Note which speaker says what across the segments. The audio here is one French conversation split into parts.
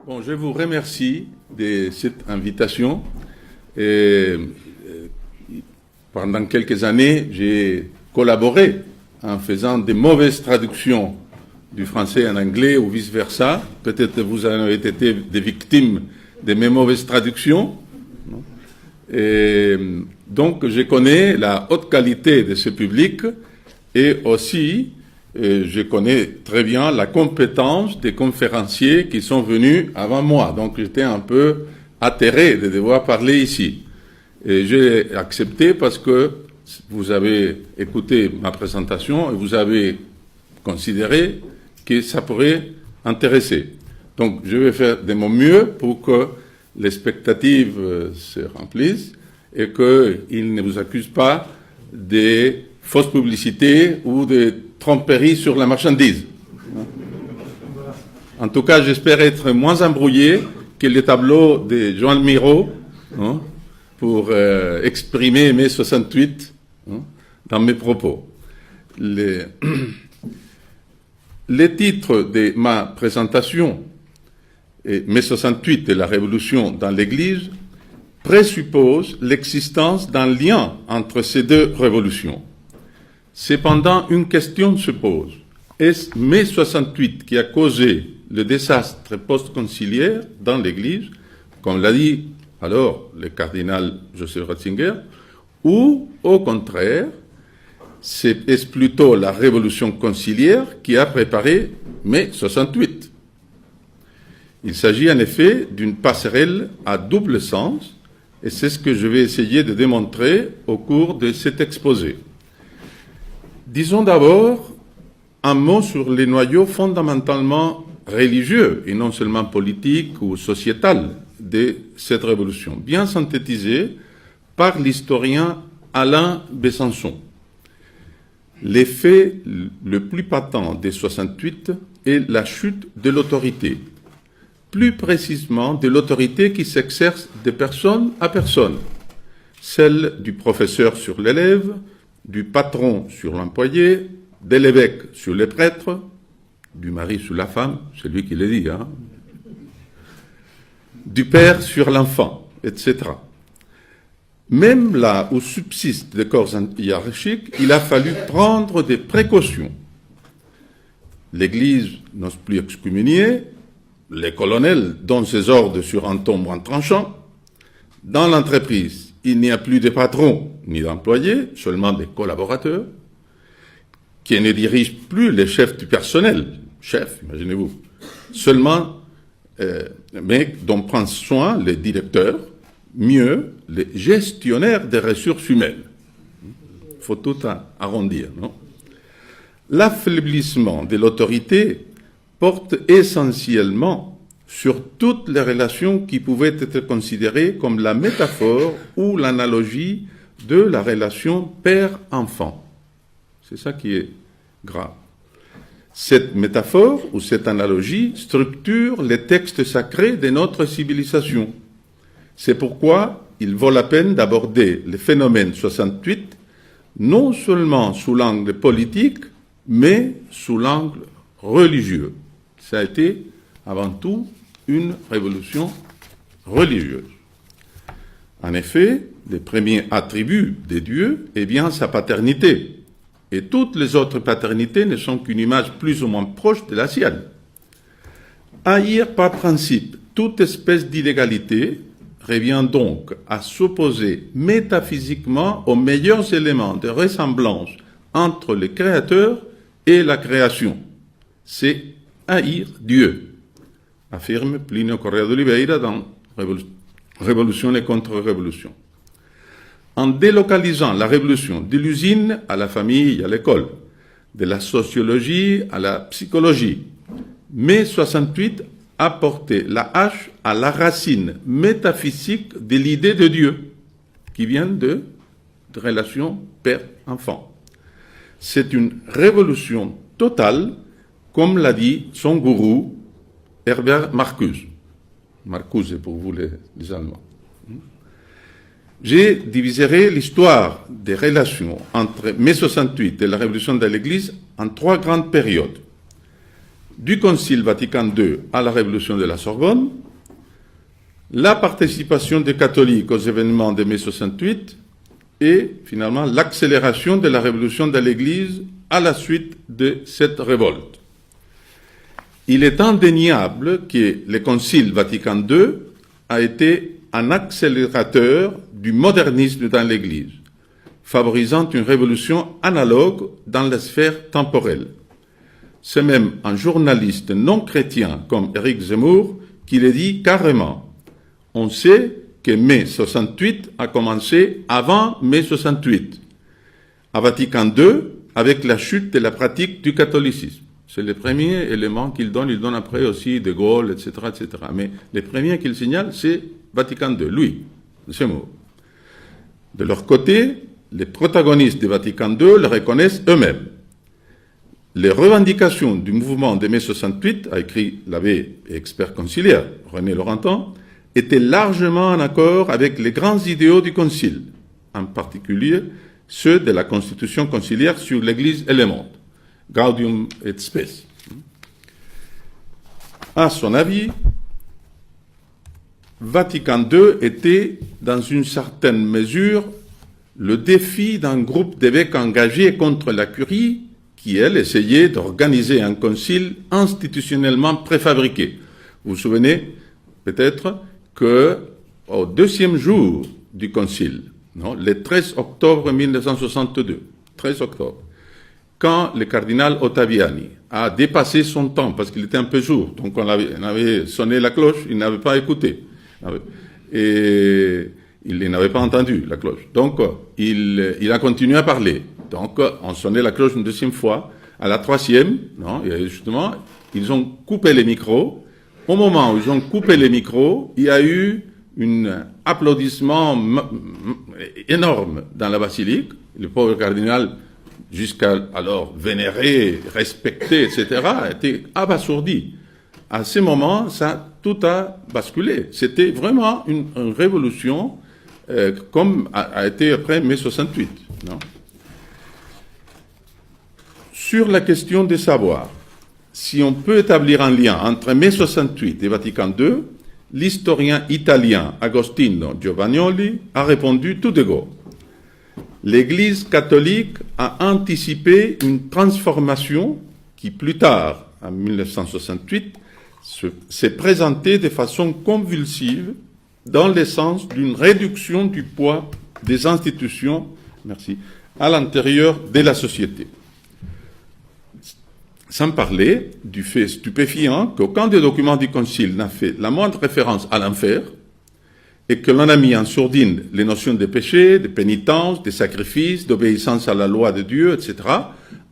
Speaker 1: Bon, je vous remercie de cette invitation. Et, pendant quelques années, j'ai collaboré en faisant des mauvaises traductions du français en anglais ou vice-versa. Peut-être vous avez été des victimes de mes mauvaises traductions. Et donc, je connais la haute qualité de ce public et aussi, je connais très bien la compétence des conférenciers qui sont venus avant moi. Donc, j'étais un peu atterré de devoir parler ici. Et j'ai accepté parce que vous avez écouté ma présentation et vous avez considéré que ça pourrait intéresser. Donc, je vais faire de mon mieux pour que les expectatives se remplissent et qu'ils ne vous accusent pas des fausses publicités ou de tromperies sur la marchandise. En tout cas, j'espère être moins embrouillé que les tableaux de Joan Miró pour exprimer mai 68 dans mes propos. Les titres de ma présentation, mai 68 et la Révolution dans l'Église, présuppose l'existence d'un lien entre ces deux révolutions. Cependant, une question se pose. Est-ce mai 68 qui a causé le désastre post-conciliaire dans l'Église, comme l'a dit alors le cardinal Joseph Ratzinger, ou au contraire, est-ce plutôt la révolution conciliaire qui a préparé mai 68? Il s'agit en effet d'une passerelle à double sens, et c'est ce que je vais essayer de démontrer au cours de cet exposé. Disons d'abord un mot sur les noyaux fondamentalement religieux et non seulement politiques ou sociétal de cette révolution, bien synthétisé par l'historien Alain Besançon. L'effet le plus patent des 68 est la chute de l'autorité, plus précisément de l'autorité qui s'exerce de personne à personne, celle du professeur sur l'élève, du patron sur l'employé, de l'évêque sur les prêtres, du mari sur la femme, c'est lui qui le dit, du père sur l'enfant, etc. Même là où subsistent des corps hiérarchiques, il a fallu prendre des précautions. L'Église n'ose plus excommunier, les colonels donnent ses ordres sur un ton moins tranchant. Dans l'entreprise, il n'y a plus de patrons ni d'employés, seulement des collaborateurs, qui ne dirigent plus les chefs du personnel, chefs, imaginez-vous, seulement, mais dont prennent soin les directeurs, mieux, les gestionnaires des ressources humaines. Il faut tout arrondir, non? L'affaiblissement de l'autorité porte essentiellement sur toutes les relations qui pouvaient être considérées comme la métaphore ou l'analogie de la relation père-enfant. C'est ça qui est grave. Cette métaphore ou cette analogie structure les textes sacrés de notre civilisation. C'est pourquoi il vaut la peine d'aborder le phénomène 68 non seulement sous l'angle politique, mais sous l'angle religieux. Ça a été avant tout une révolution religieuse. En effet, le premier attribut de Dieu est bien sa paternité. Et toutes les autres paternités ne sont qu'une image plus ou moins proche de la sienne. Haïr par principe toute espèce d'inégalité revient donc à s'opposer métaphysiquement aux meilleurs éléments de ressemblance entre le Créateur et la création. C'est haïr Dieu, affirme Plinio Correa d'Oliveira dans Révolution et contre-révolution. En délocalisant la révolution de l'usine à la famille et à l'école, de la sociologie à la psychologie, mai 68 a porté la hache à la racine métaphysique de l'idée de Dieu, qui vient de relation père-enfant. C'est une révolution totale, comme l'a dit son gourou, Herbert Marcuse. Marcuse pour vous les Allemands. Je diviserai l'histoire des relations entre mai 68 et la révolution de l'Église en trois grandes périodes. du Concile Vatican II à la Révolution de la Sorbonne, la participation des catholiques aux événements de mai 68 et finalement l'accélération de la révolution de l'Église à la suite de cette révolte. Il est indéniable que le Concile Vatican II a été un accélérateur du modernisme dans l'Église, favorisant une révolution analogue dans la sphère temporelle. C'est même un journaliste non chrétien comme Éric Zemmour qui le dit carrément. On sait que mai 68 a commencé avant mai 68, à Vatican II, avec la chute de la pratique du catholicisme. C'est le premier élément qu'il donne. Il donne après aussi De Gaulle, etc., etc. Mais le premier qu'il signale, c'est Vatican II, lui, Zemmour. De leur côté, les protagonistes de Vatican II le reconnaissent eux-mêmes. Les revendications du mouvement de mai 68, a écrit l'abbé et expert conciliaire René Laurentin, étaient largement en accord avec les grands idéaux du Concile, en particulier ceux de la Constitution conciliaire sur l'Église et le monde, Gaudium et Spes. À son avis, Vatican II était, dans une certaine mesure, le défi d'un groupe d'évêques engagés contre la curie qui, elle, essayait d'organiser un concile institutionnellement préfabriqué. Vous vous souvenez peut-être qu'au deuxième jour du concile, le 13 octobre 1962, 13 octobre, quand le cardinal Ottaviani a dépassé son temps, parce qu'il était un peu sourd, donc on avait sonné la cloche, il n'avait pas écouté, et il n'avait pas entendu la cloche. Donc, il a continué à parler. Donc, on sonnait la cloche une deuxième fois. À la troisième, et justement, ils ont coupé les micros. Au moment où ils ont coupé les micros, il y a eu un applaudissement énorme dans la basilique. Le pauvre cardinal, jusqu'à alors vénéré, respecté, etc., était abasourdi. À ce moment, tout a basculé. C'était vraiment une révolution, comme a été après mai 68. Sur la question des savoirs, si on peut établir un lien entre mai 68 et Vatican II, l'historien italien Agostino Giovagnoli a répondu tout de go. L'Église catholique a anticipé une transformation qui, plus tard, en 1968, s'est présentée de façon convulsive dans le sens d'une réduction du poids des institutions, à l'intérieur de la société. Sans parler du fait stupéfiant qu'aucun des documents du Concile n'a fait la moindre référence à l'enfer et que l'on a mis en sourdine les notions de péché, de pénitence, de sacrifice, d'obéissance à la loi de Dieu, etc.,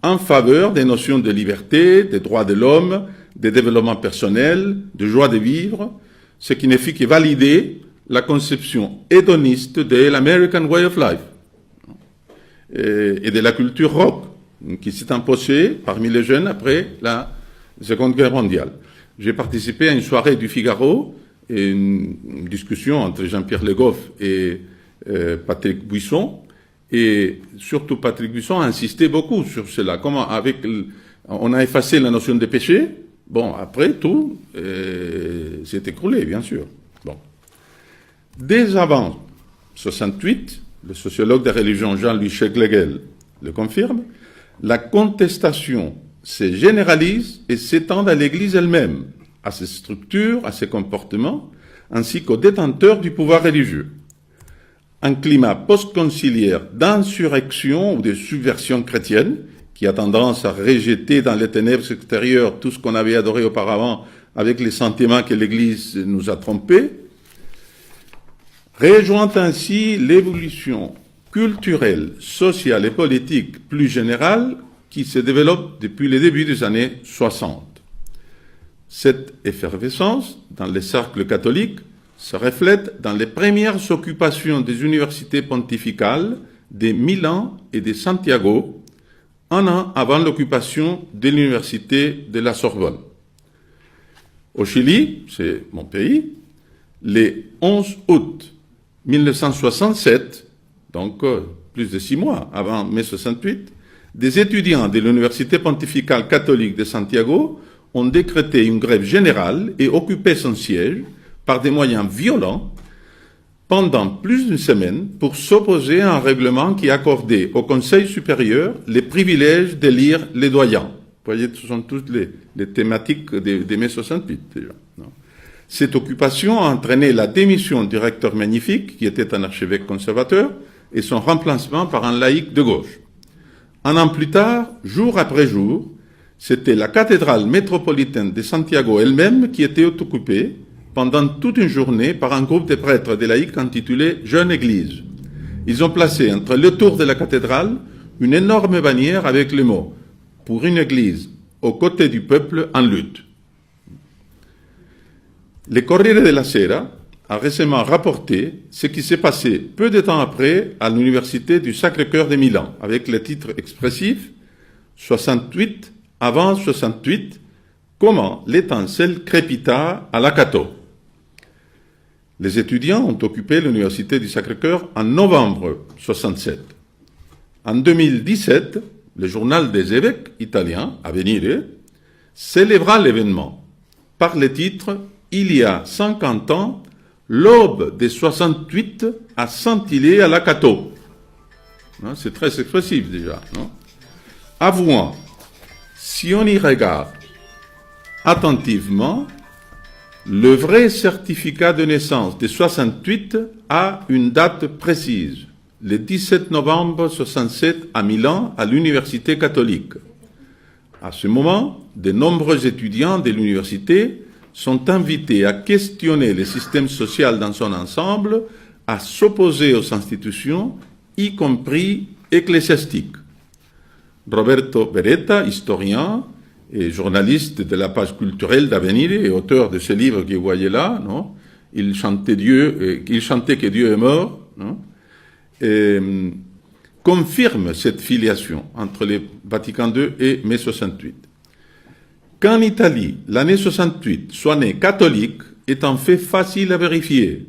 Speaker 1: en faveur des notions de liberté, des droits de l'homme, de développement personnel, de joie de vivre, ce qui ne fit que valider la conception hédoniste de l'American Way of Life et de la culture rock qui s'est imposée parmi les jeunes après la Seconde Guerre mondiale. J'ai participé à une soirée du Figaro et une discussion entre Jean-Pierre Le Goff et Patrick Buisson, et surtout Patrick Buisson a insisté beaucoup sur cela. Comment on a effacé la notion de péché. Bon, après tout, s'est écroulé, bien sûr. Bon. Dès avant 68, le sociologue de religion Jean-Louis Schlegel le confirme, la contestation se généralise et s'étend à l'Église elle-même, à ses structures, à ses comportements, ainsi qu'aux détenteurs du pouvoir religieux. Un climat post-conciliaire d'insurrection ou de subversion chrétienne, qui a tendance à rejeter dans les ténèbres extérieures tout ce qu'on avait adoré auparavant avec les sentiments que l'Église nous a trompés, rejoint ainsi l'évolution culturelle, sociale et politique plus générale qui se développe depuis le début des années 60. Cette effervescence dans les cercles catholiques se reflète dans les premières occupations des universités pontificales de Milan et de Santiago, un an avant l'occupation de l'université de la Sorbonne. Au Chili, c'est mon pays, le 11 août 1967, donc plus de 6 mois avant mai 68, des étudiants de l'université pontificale catholique de Santiago ont décrété une grève générale et occupé son siège par des moyens violents pendant plus d'une semaine pour s'opposer à un règlement qui accordait au Conseil supérieur les privilèges d'élire les doyens. Vous voyez, ce sont toutes les thématiques des mai 68 déjà. Non. Cette occupation a entraîné la démission du recteur Magnifique, qui était un archevêque conservateur, et son remplacement par un laïc de gauche. Un an plus tard, jour après jour, c'était la cathédrale métropolitaine de Santiago elle-même qui était occupée pendant toute une journée par un groupe de prêtres des laïcs intitulé Jeune Église. Ils ont placé entre le tour de la cathédrale une énorme bannière avec les mots « Pour une église aux côtés du peuple en lutte ». Le Corriere della Sera a récemment rapporté ce qui s'est passé peu de temps après à l'université du Sacré-Cœur de Milan, avec le titre expressif « 68 avant 68, comment l'étincelle crépita à la Cato ». Les étudiants ont occupé l'université du Sacré-Cœur en novembre 67. En 2017, le journal des évêques italiens, Avvenire, célébra l'événement par le titre « Il y a 50 ans, l'aube des 68 a scintillé à la Cato ». C'est très expressif déjà. Non? Avouant, si on y regarde attentivement, le vrai certificat de naissance de 68 a une date précise, le 17 novembre 67 à Milan, à l'université catholique. À ce moment, de nombreux étudiants de l'université sont invités à questionner le système social dans son ensemble, à s'opposer aux institutions, y compris ecclésiastiques. Roberto Beretta, historien et journaliste de la page culturelle d'Avvenire et auteur de ce livre que vous voyez là, non? Il chantait que Dieu est mort, non? Confirme cette filiation entre le Vatican II et mai 68. Qu'en Italie, l'année 68 soit née catholique est en fait facile à vérifier.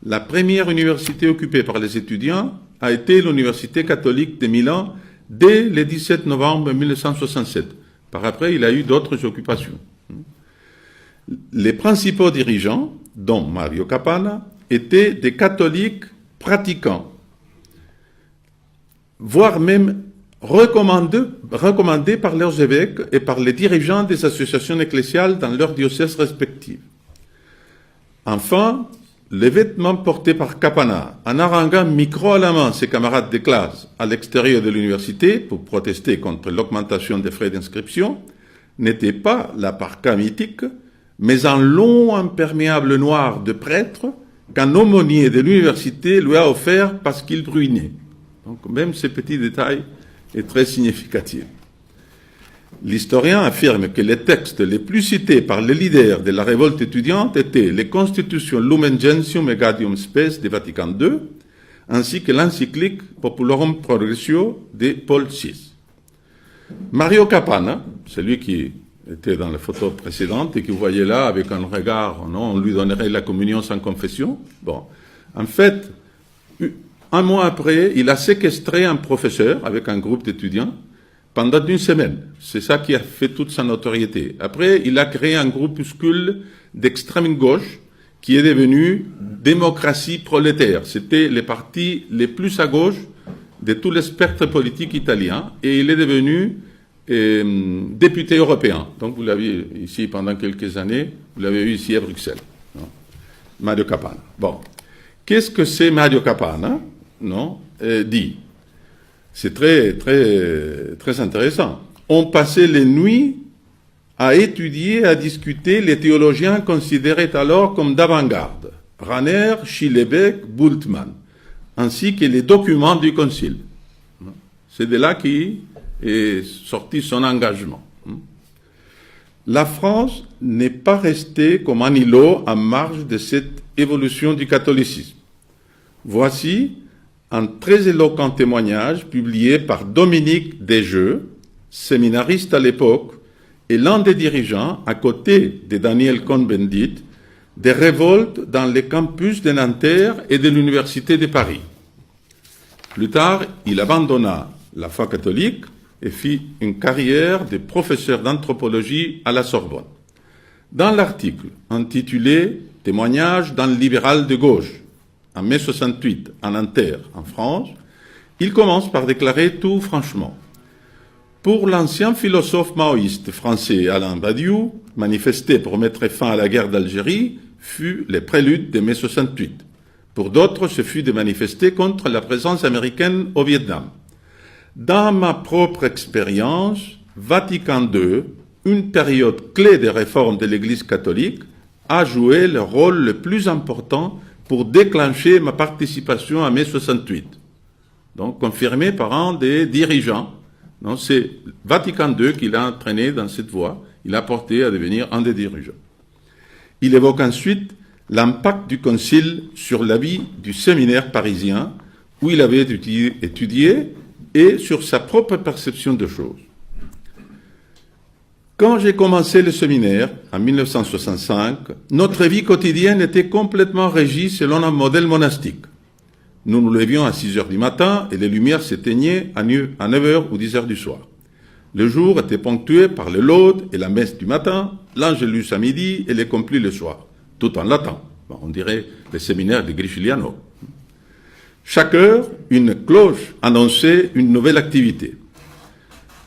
Speaker 1: La première université occupée par les étudiants a été l'université catholique de Milan dès le 17 novembre 1967. Par après, il a eu d'autres occupations. Les principaux dirigeants, dont Mario Capanna, étaient des catholiques pratiquants, voire même recommandés par leurs évêques et par les dirigeants des associations ecclésiales dans leurs diocèses respectifs. Enfin, les vêtements portés par Capanna, en haranguant micro à la main ses camarades de classe à l'extérieur de l'université pour protester contre l'augmentation des frais d'inscription, n'étaient pas la parka mythique, mais un long imperméable noir de prêtre qu'un aumônier de l'université lui a offert parce qu'il ruinait. Donc même ce petit détail est très significatif. L'historien affirme que les textes les plus cités par les leaders de la révolte étudiante étaient les constitutions Lumen Gentium et Gaudium Spes de Vatican II, ainsi que l'encyclique Populorum Progressio de Paul VI. Mario Capanna, celui qui était dans la photo précédente et que vous voyez là avec un regard, non, on lui donnerait la communion sans confession. Bon, en fait, un mois après, il a séquestré un professeur avec un groupe d'étudiants pendant une semaine. C'est ça qui a fait toute sa notoriété. Après, il a créé un groupuscule d'extrême gauche qui est devenu Démocratie prolétaire. C'était les partis les plus à gauche de tout le spectre politique italien et il est devenu député européen. Donc vous l'avez ici pendant quelques années, vous l'avez eu ici à Bruxelles. Non? Mario Capanna. Bon. Qu'est-ce que c'est Mario Capanna? Non? Dit. C'est très, très, très intéressant. On passait les nuits à étudier, à discuter les théologiens considérés alors comme d'avant-garde, Rahner, Schillebeck, Bultmann, ainsi que les documents du Concile. C'est de là qu'est sorti son engagement. La France n'est pas restée comme un îlot en marge de cette évolution du catholicisme. Voici un très éloquent témoignage publié par Dominique Desjeux, séminariste à l'époque, et l'un des dirigeants, à côté de Daniel Cohn-Bendit, des révoltes dans les campus de Nanterre et de l'Université de Paris. Plus tard, il abandonna la foi catholique et fit une carrière de professeur d'anthropologie à la Sorbonne. Dans l'article intitulé « Témoignages d'un libéral de gauche » en mai 68 à Nanterre, en France, il commence par déclarer tout franchement: pour l'ancien philosophe maoïste français Alain Badiou, manifester pour mettre fin à la guerre d'Algérie fut le prélude de mai 68. Pour d'autres, ce fut de manifester contre la présence américaine au Vietnam. Dans ma propre expérience, Vatican II, une période clé des réformes de l'Église catholique, a joué le rôle le plus important pour déclencher ma participation à mai 68. Donc, confirmé par un des dirigeants. C'est Vatican II qui l'a entraîné dans cette voie. Il l'a porté à devenir un des dirigeants. Il évoque ensuite l'impact du concile sur la vie du séminaire parisien où il avait étudié et sur sa propre perception de choses. Quand j'ai commencé le séminaire, en 1965, notre vie quotidienne était complètement régie selon un modèle monastique. Nous nous levions à 6 heures du matin et les lumières s'éteignaient à 9 heures ou 10 heures du soir. Le jour était ponctué par le laude et la messe du matin, l'angélus à midi et les complis le soir, tout en latin. On dirait le séminaire de Griciliano. Chaque heure, une cloche annonçait une nouvelle activité.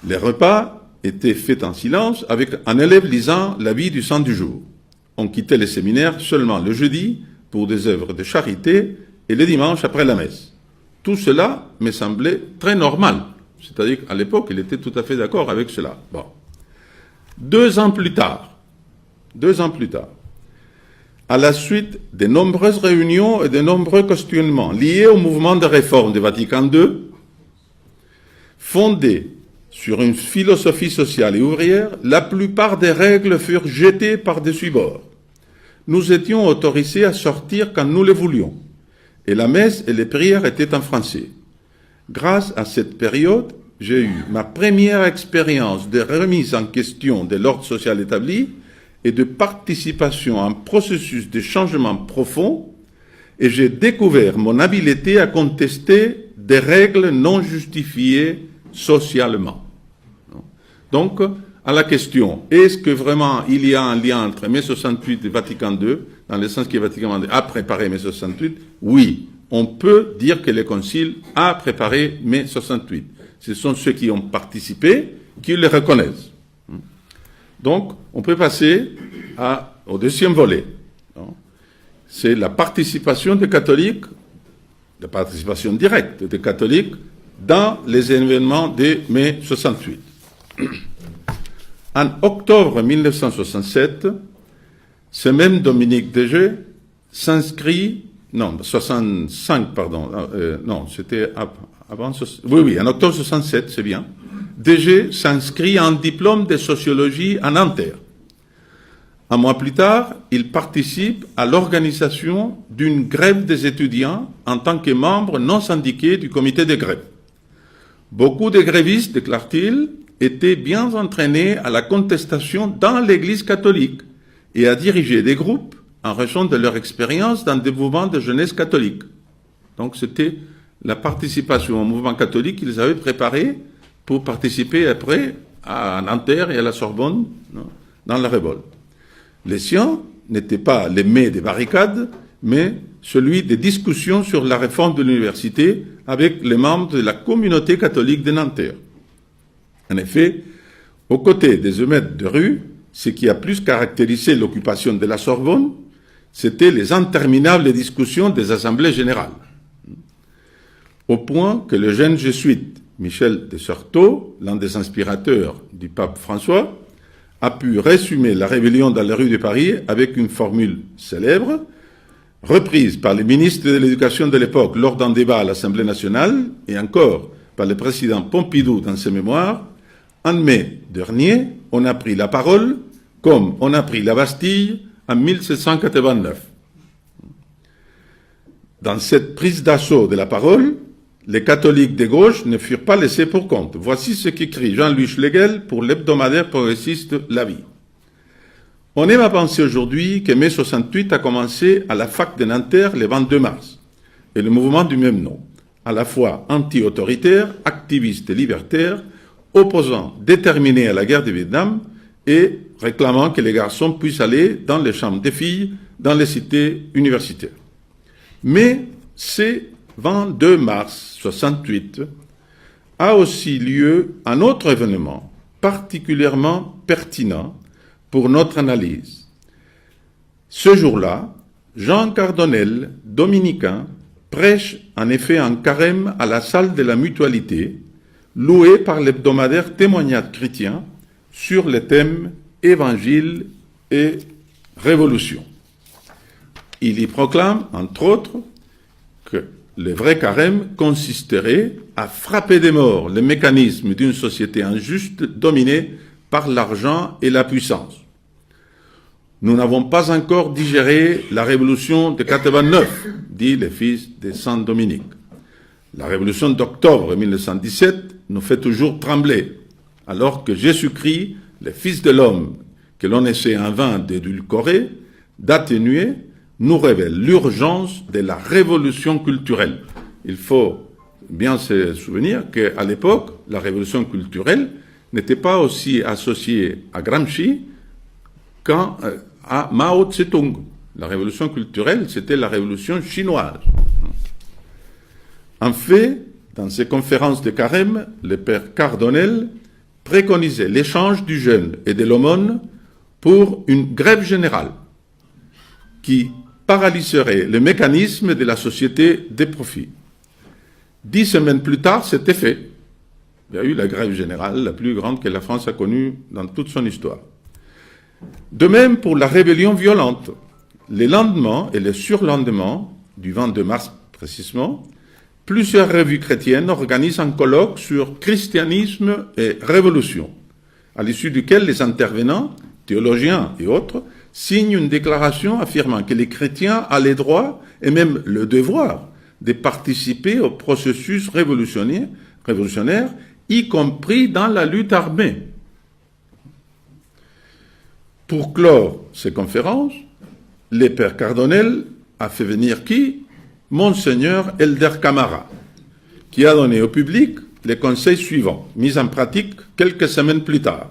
Speaker 1: Les repas étaient faits en silence avec un élève lisant la vie du saint du jour. On quittait le séminaire seulement le jeudi pour des œuvres de charité et le dimanche après la messe. Tout cela me semblait très normal. C'est-à-dire qu'à l'époque, il était tout à fait d'accord avec cela. Bon. 2 ans plus tard, à la suite de nombreuses réunions et de nombreux questionnements liés au mouvement de réforme de Vatican II, fondé sur une philosophie sociale et ouvrière, la plupart des règles furent jetées par-dessus bord. Nous étions autorisés à sortir quand nous le voulions, et la messe et les prières étaient en français. Grâce à cette période, j'ai eu ma première expérience de remise en question de l'ordre social établi et de participation à un processus de changement profond, et j'ai découvert mon habileté à contester des règles non justifiées socialement. Donc, à la question, est-ce que vraiment il y a un lien entre mai 68 et Vatican II, dans le sens que Vatican II a préparé mai 68? Oui, on peut dire que le Concile a préparé mai 68. Ce sont ceux qui ont participé qui le reconnaissent. Donc, on peut passer au deuxième volet. C'est la participation des catholiques, la participation directe des catholiques dans les événements de mai 68. En octobre 1967, ce même Dominique Degé s'inscrit, non, 65, pardon, non, c'était avant, oui, en octobre 67, c'est bien. Degé s'inscrit en diplôme de sociologie à Nanterre. Un mois plus tard, il participe à l'organisation d'une grève des étudiants en tant que membre non syndiqué du comité de grève. Beaucoup de grévistes, déclare-t-il, étaient bien entraînés à la contestation dans l'Église catholique et à diriger des groupes en raison de leur expérience dans des mouvements de jeunesse catholique. Donc c'était la participation au mouvement catholique qu'ils avaient préparé pour participer après à Nanterre et à la Sorbonne, dans la révolte. Les siens n'étaient pas les mets des barricades, mais celui des discussions sur la réforme de l'université avec les membres de la communauté catholique de Nanterre. En effet, aux côtés des émeutes de rue, ce qui a plus caractérisé l'occupation de la Sorbonne, c'était les interminables discussions des assemblées générales. Au point que le jeune jésuite Michel de Certeau, l'un des inspirateurs du pape François, a pu résumer la rébellion dans les rues de Paris avec une formule célèbre, reprise par le ministre de l'Éducation de l'époque lors d'un débat à l'Assemblée nationale, et encore par le président Pompidou dans ses mémoires. En mai dernier, on a pris la parole comme on a pris la Bastille en 1789. Dans cette prise d'assaut de la parole, les catholiques de gauche ne furent pas laissés pour compte. Voici ce qu'écrit Jean-Louis Schlegel pour l'hebdomadaire progressiste La Vie. On aime à penser aujourd'hui que mai 68 a commencé à la fac de Nanterre le 22 mars, et le mouvement du même nom, à la fois anti-autoritaire, activiste et libertaire, opposant déterminé à la guerre du Vietnam et réclamant que les garçons puissent aller dans les chambres des filles, dans les cités universitaires. Mais ce 22 mars 68 a aussi lieu un autre événement particulièrement pertinent pour notre analyse. Ce jour-là, Jean Cardonnel, dominicain, prêche en effet un carême à la salle de la Mutualité, loué par l'hebdomadaire Témoignage chrétien sur les thèmes Évangile et Révolution. Il y proclame, entre autres, que le vrai carême consisterait à frapper des morts les mécanismes d'une société injuste dominée par l'argent et la puissance. Nous n'avons pas encore digéré la révolution de 89, dit le fils de Saint Dominique. La révolution d'octobre 1917 nous fait toujours trembler, alors que Jésus-Christ, le Fils de l'homme, que l'on essaie en vain d'édulcorer, d'atténuer, nous révèle l'urgence de la révolution culturelle. Il faut bien se souvenir qu'à l'époque, la révolution culturelle n'était pas aussi associée à Gramsci qu'à Mao Tse-tung. La révolution culturelle, c'était la révolution chinoise. En fait, dans ses conférences de carême, le père Cardonnel préconisait l'échange du jeûne et de l'aumône pour une grève générale qui paralyserait le mécanisme de la société des profits. 10 semaines plus tard, c'était fait. Il y a eu la grève générale, la plus grande que la France a connue dans toute son histoire. De même pour la rébellion violente. Les lendemains et les surlendemains, du 22 mars précisément, plusieurs revues chrétiennes organisent un colloque sur christianisme et révolution, à l'issue duquel les intervenants, théologiens et autres, signent une déclaration affirmant que les chrétiens ont le droit et même le devoir de participer au processus révolutionnaire, y compris dans la lutte armée. Pour clore ces conférences, le père Cardonnel a fait venir qui? Monseigneur Elder Camara, qui a donné au public les conseils suivants, mis en pratique quelques semaines plus tard.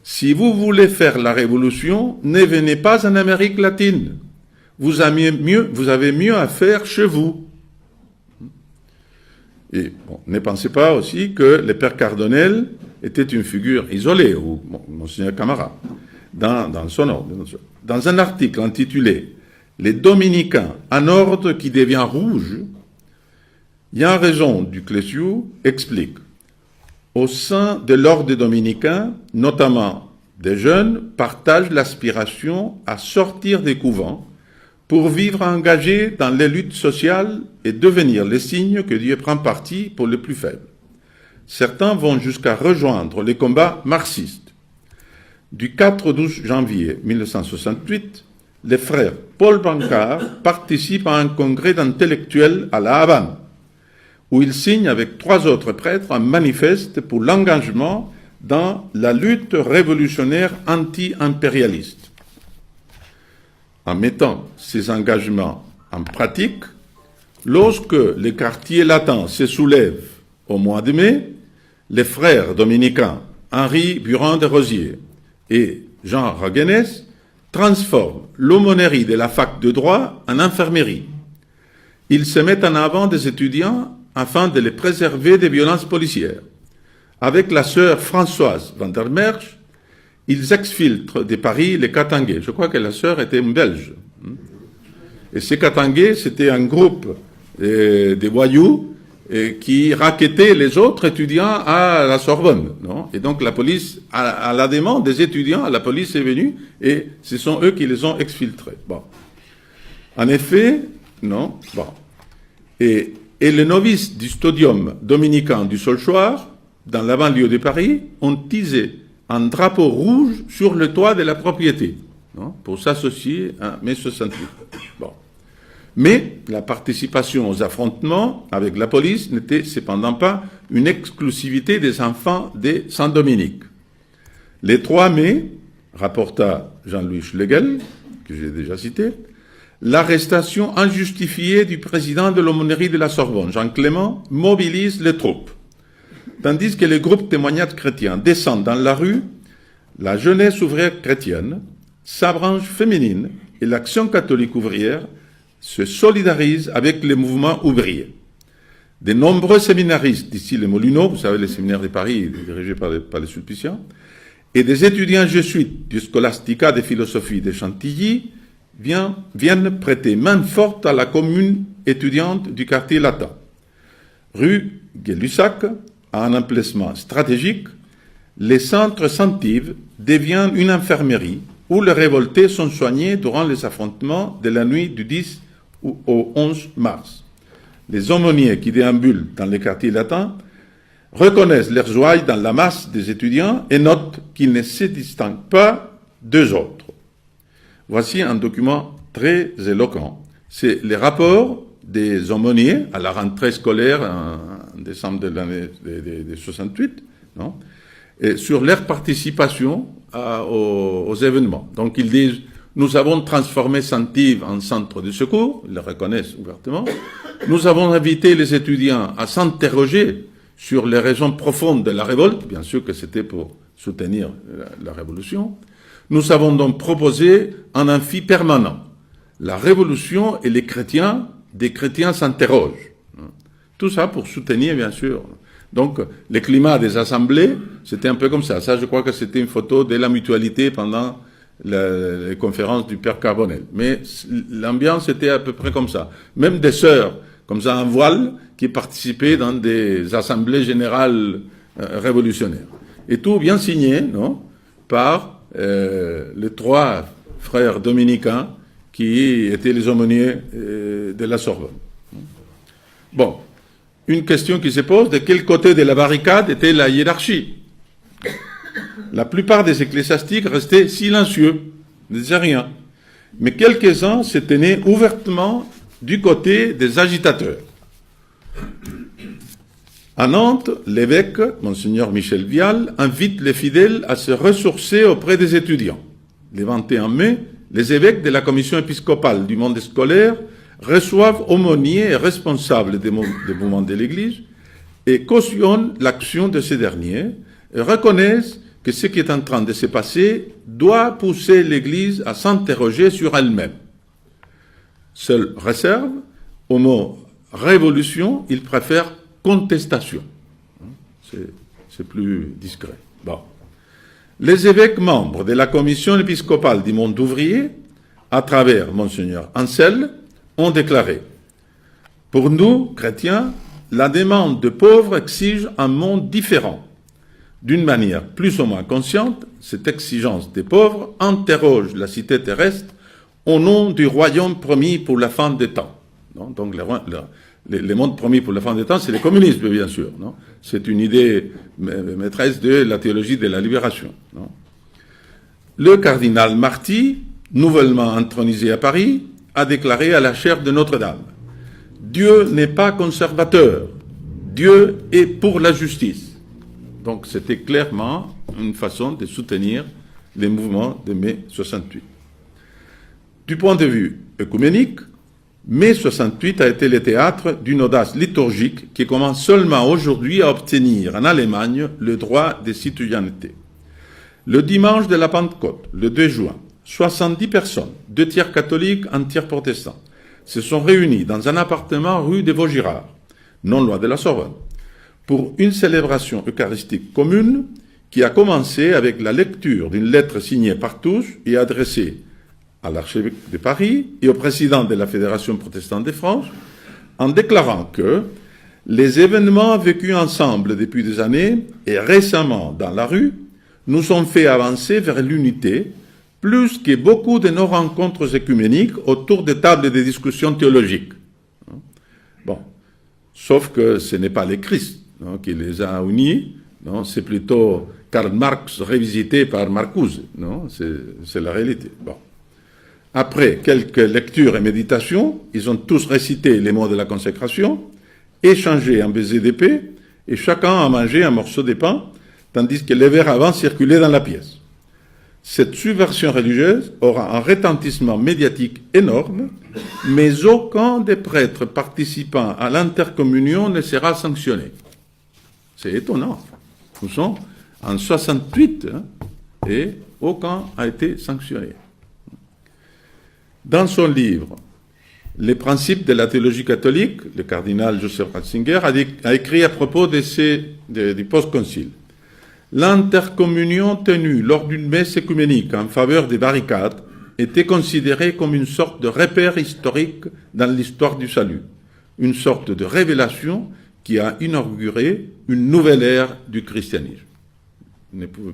Speaker 1: Si vous voulez faire la révolution, ne venez pas en Amérique latine. Vous avez mieux à faire chez vous. Et bon, ne pensez pas aussi que le père Cardonnel était une figure isolée, ou Monseigneur Camara, dans son ordre. Dans un article intitulé « Les dominicains, un ordre qui devient rouge », Yann Raison du Clésiou explique: au sein de l'ordre dominicain, notamment des jeunes, partagent l'aspiration à sortir des couvents pour vivre engagés dans les luttes sociales et devenir les signes que Dieu prend parti pour les plus faibles. Certains vont jusqu'à rejoindre les combats marxistes. Du 4 au 12 janvier 1968, les frères Paul Bancard participent à un congrès d'intellectuels à La Havane, où ils signent avec 3 autres prêtres un manifeste pour l'engagement dans la lutte révolutionnaire anti-impérialiste. En mettant ces engagements en pratique, lorsque les quartiers latins se soulèvent au mois de mai, les frères dominicains Henri Burin de Rosiers et Jean Raguenès transforment l'aumônerie de la fac de droit en infirmerie. Ils se mettent en avant des étudiants afin de les préserver des violences policières. Avec la sœur Françoise van der Merch, ils exfiltrent de Paris les Katangais. Je crois que la sœur était une Belge. Et ces Katangais, c'était un groupe de voyous qui racketaient les autres étudiants à la Sorbonne. Non? Et donc la police, à la demande des étudiants, la police est venue et ce sont eux qui les ont exfiltrés. Bon. En effet, non. Bon. Et les novices du studium dominicain du Solchoir, dans la banlieue de Paris, ont tisé un drapeau rouge sur le toit de la propriété, non, pour s'associer à mai 68. Bon. Mais la participation aux affrontements avec la police n'était cependant pas une exclusivité des enfants de Saint-Dominique. Le 3 mai, rapporta Jean-Louis Schlegel, que j'ai déjà cité, l'arrestation injustifiée du président de l'aumônerie de la Sorbonne, Jean Clément, mobilise les troupes. Tandis que les groupes témoignages chrétiens descendent dans la rue, la jeunesse ouvrière chrétienne, sa branche féminine et l'Action catholique ouvrière se solidarisent avec les mouvements ouvriers. De nombreux séminaristes, d'ici les Moulineaux, vous savez, les séminaires de Paris dirigés par les Sulpiciens, et des étudiants jésuites du Scholastica de philosophie de Chantilly viennent prêter main forte à la commune étudiante du quartier latin. Rue Gay-Lussac, à un emplacement stratégique, les centres Saint-Yves deviennent une infirmerie où les révoltés sont soignés durant les affrontements de la nuit du 10 au 11 mars. Les aumôniers qui déambulent dans les quartiers latins reconnaissent leurs ouailles dans la masse des étudiants et notent qu'ils ne se distinguent pas d'eux autres. Voici un document très éloquent. C'est les rapports des aumôniers à la rentrée scolaire en décembre de l'année de 68, non, et sur leur participation aux événements. Donc ils disent, nous avons transformé Saint-Yves en centre de secours, ils le reconnaissent ouvertement. Nous avons invité les étudiants à s'interroger sur les raisons profondes de la révolte, bien sûr que c'était pour soutenir la révolution. Nous avons donc proposé un amphi permanent. La révolution et les chrétiens, des chrétiens s'interrogent. Tout ça pour soutenir, bien sûr. Donc, le climat des assemblées, c'était un peu comme ça. Ça, je crois que c'était une photo de la mutualité pendant les conférences du Père Carbonel. Mais l'ambiance était à peu près comme ça. Même des sœurs, comme ça, en voile, qui participaient dans des assemblées générales révolutionnaires. Et tout bien signé, non, par les 3 frères dominicains qui étaient les aumôniers de la Sorbonne. Bon, une question qui se pose, de quel côté de la barricade était la hiérarchie? La plupart des ecclésiastiques restaient silencieux, ne disaient rien. Mais quelques-uns se tenaient ouvertement du côté des agitateurs. À Nantes, l'évêque, Monseigneur Michel Vial, invite les fidèles à se ressourcer auprès des étudiants. Le 21 mai, les évêques de la commission épiscopale du monde scolaire reçoivent aumôniers et responsables des mouvements de l'Église et cautionnent l'action de ces derniers et reconnaissent que ce qui est en train de se passer doit pousser l'Église à s'interroger sur elle-même. Seule réserve, au mot révolution, ils préfèrent contestation. C'est plus discret. Bon. Les évêques membres de la commission épiscopale du monde ouvrier, à travers Monseigneur Ansel, ont déclaré « Pour nous, chrétiens, la demande de pauvres exige un monde différent. D'une manière plus ou moins consciente, cette exigence des pauvres interroge la cité terrestre au nom du royaume promis pour la fin des temps. » Donc le monde promis pour la fin des temps, c'est le communisme, bien sûr. C'est une idée maîtresse de la théologie de la libération. Non. Le cardinal Marty, nouvellement intronisé à Paris, a déclaré à la chaire de Notre-Dame « Dieu n'est pas conservateur, Dieu est pour la justice ». Donc c'était clairement une façon de soutenir les mouvements de mai 68. Du point de vue œcuménique, mai 68 a été le théâtre d'une audace liturgique qui commence seulement aujourd'hui à obtenir en Allemagne le droit de citoyenneté. Le dimanche de la Pentecôte, le 2 juin, 70 personnes, 2 tiers catholiques, un tiers protestants, se sont réunis dans un appartement rue de Vaugirard, non loin de la Sorbonne, pour une célébration eucharistique commune qui a commencé avec la lecture d'une lettre signée par tous et adressée à l'archevêque de Paris et au président de la Fédération protestante de France, en déclarant que les événements vécus ensemble depuis des années et récemment dans la rue nous ont fait avancer vers l'unité plus que beaucoup de nos rencontres œcuméniques autour des tables de discussion théologiques. Bon, sauf que ce n'est pas le Christ qui les a unis, c'est plutôt Karl Marx révisité par Marcuse, c'est la réalité. Bon. Après quelques lectures et méditations, ils ont tous récité les mots de la consécration, échangé un baiser d'épée, et chacun a mangé un morceau de pain, tandis que les verres avant circulaient dans la pièce. Cette subversion religieuse aura un retentissement médiatique énorme, mais aucun des prêtres participant à l'intercommunion ne sera sanctionné. C'est étonnant. Nous sommes en 68 et aucun a été sanctionné. Dans son livre « Les principes de la théologie catholique », le cardinal Joseph Ratzinger a écrit à propos du post-concile. L'intercommunion tenue lors d'une messe écuménique en faveur des barricades était considérée comme une sorte de repère historique dans l'histoire du salut, une sorte de révélation qui a inauguré une nouvelle ère du christianisme. Je ne pouvez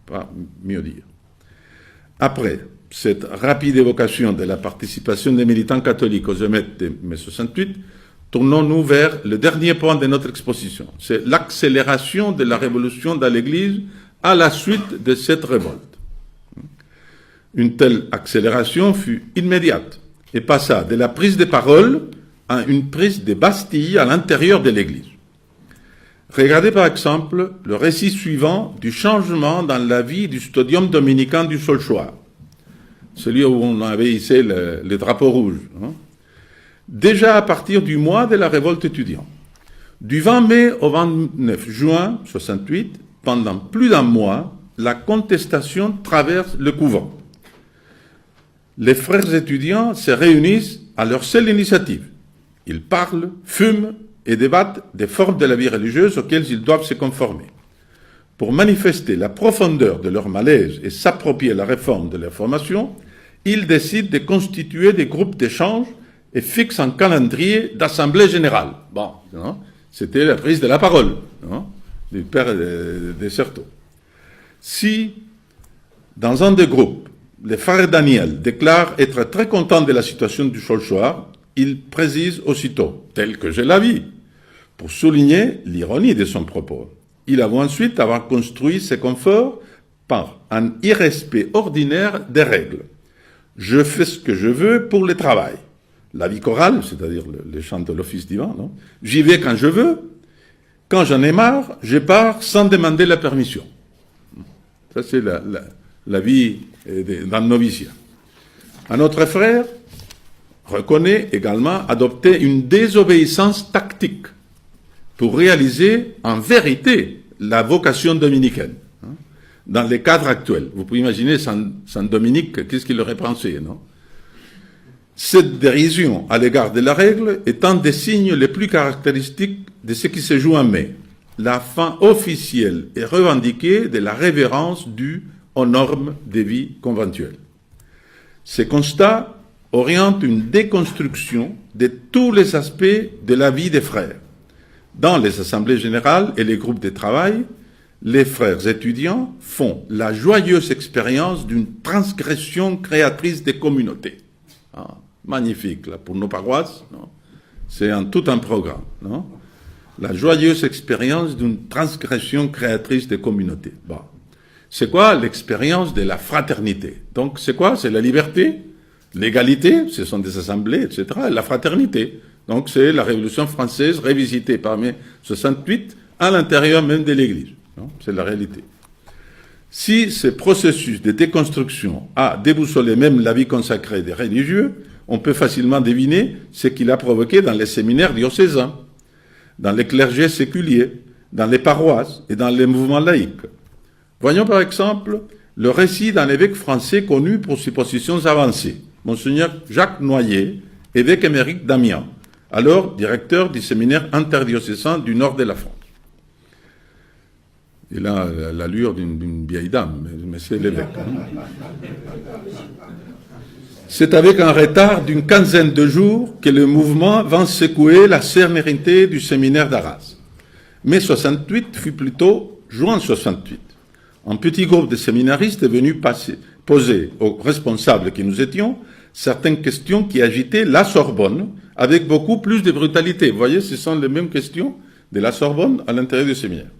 Speaker 1: pas mieux dire. Après cette rapide évocation de la participation des militants catholiques aux émeutes de mai 68, tournons-nous vers le dernier point de notre exposition. C'est l'accélération de la révolution dans l'Église à la suite de cette révolte. Une telle accélération fut immédiate et passa de la prise de parole à une prise de Bastille à l'intérieur de l'Église. Regardez par exemple le récit suivant du changement dans la vie du studium dominicain du Saulchoir, celui où on avait hissé le drapeau rouge. Déjà à partir du mois de la révolte étudiante, du 20 mai au 29 juin 68, pendant plus d'un mois, la contestation traverse le couvent. Les frères étudiants se réunissent à leur seule initiative. Ils parlent, fument et débattent des formes de la vie religieuse auxquelles ils doivent se conformer. Pour manifester la profondeur de leur malaise et s'approprier la réforme de leur formation, ils décident de constituer des groupes d'échange et fixent un calendrier d'assemblée générale. Bon, c'était la prise de la parole du père de Certeau. Si, dans un des groupes, le frère Daniel déclare être très content de la situation du Saulchoir, il précise aussitôt, tel que je la vis, pour souligner l'ironie de son propos. Il avoue ensuite avoir construit ses conforts par un irrespect ordinaire des règles. Je fais ce que je veux pour le travail. La vie chorale, c'est-à-dire les chants de l'office divin, non ? J'y vais quand je veux. Quand j'en ai marre, je pars sans demander la permission. Ça, c'est la vie dans le noviciat. Un autre frère reconnaît également adopter une désobéissance tactique pour réaliser en vérité la vocation dominicaine. Dans les cadres actuels. Vous pouvez imaginer Saint Dominique, qu'est-ce qu'il aurait pensé, non ? Cette dérision à l'égard de la règle est un des signes les plus caractéristiques de ce qui se joue en mai. La fin officielle et revendiquée de la révérence due aux normes de vie conventuelles. Ces constats orientent une déconstruction de tous les aspects de la vie des frères. Dans les assemblées générales et les groupes de travail, les frères étudiants font la joyeuse expérience d'une transgression créatrice des communautés. Magnifique, là, pour nos paroisses, c'est tout un programme. Non, la joyeuse expérience d'une transgression créatrice des communautés. Bon. C'est quoi l'expérience de la fraternité? Donc, c'est quoi? C'est la liberté, l'égalité, ce sont des assemblées, etc., et la fraternité. Donc, c'est la Révolution française révisitée par mai 68 à l'intérieur même de l'Église. C'est la réalité. Si ce processus de déconstruction a déboussolé même la vie consacrée des religieux, on peut facilement deviner ce qu'il a provoqué dans les séminaires diocésains, dans les clergés séculiers, dans les paroisses et dans les mouvements laïques. Voyons par exemple le récit d'un évêque français connu pour ses positions avancées, Monseigneur Jacques Noyer, évêque émérite d'Amiens, alors directeur du séminaire interdiocésain du nord de la France. Il a l'allure d'une vieille dame, mais c'est l'évêque. C'est avec un retard d'une quinzaine de jours que le mouvement vint secouer la sérénité du séminaire d'Arras. Mai 68 fut plutôt juin 68. Un petit groupe de séminaristes est venu poser aux responsables que nous étions certaines questions qui agitaient la Sorbonne avec beaucoup plus de brutalité. Vous voyez, ce sont les mêmes questions de la Sorbonne à l'intérieur du séminaire.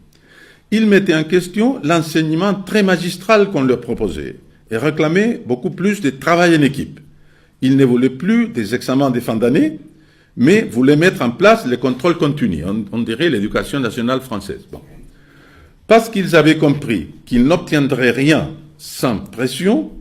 Speaker 1: Ils mettaient en question l'enseignement très magistral qu'on leur proposait et réclamaient beaucoup plus de travail en équipe. Ils ne voulaient plus des examens de fin d'année, mais voulaient mettre en place les contrôles continus, on dirait l'éducation nationale française. Bon. Parce qu'ils avaient compris qu'ils n'obtiendraient rien sans pression,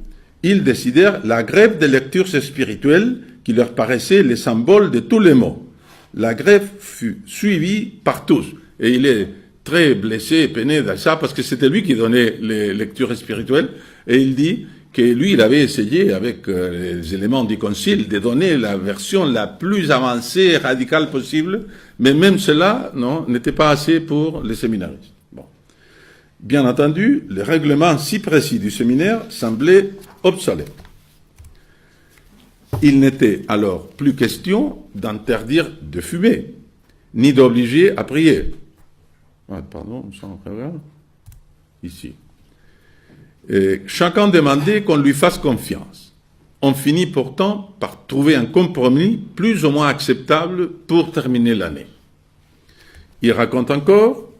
Speaker 1: ils décidèrent la grève des lectures spirituelles qui leur paraissait le symbole de tous les maux. La grève fut suivie par tous, et il est très blessé, peiné de ça, parce que c'était lui qui donnait les lectures spirituelles, et il dit que lui, il avait essayé, avec les éléments du concile, de donner la version la plus avancée et radicale possible, mais même cela, non, n'était pas assez pour les séminaristes. Bon. Bien entendu, le règlement si précis du séminaire semblait obsolète. Il n'était alors plus question d'interdire de fumer, ni d'obliger à prier. Ah, pardon, sans regarde. Ici. Et chacun demandait qu'on lui fasse confiance. On finit pourtant par trouver un compromis plus ou moins acceptable pour terminer l'année. Il raconte encore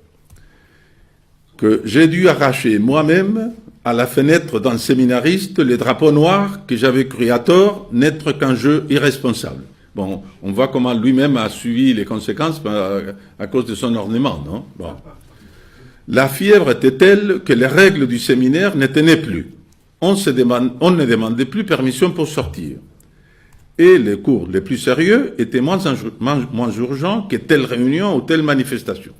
Speaker 1: que j'ai dû arracher moi-même à la fenêtre d'un séminariste les drapeaux noirs que j'avais cru à tort n'être qu'un jeu irresponsable. Bon, on voit comment lui-même a suivi les conséquences à cause de son ornement, non? Bon. La fièvre était telle que les règles du séminaire ne tenaient plus. On ne demandait plus permission pour sortir. Et les cours les plus sérieux étaient moins urgents que telle réunion ou telle manifestation.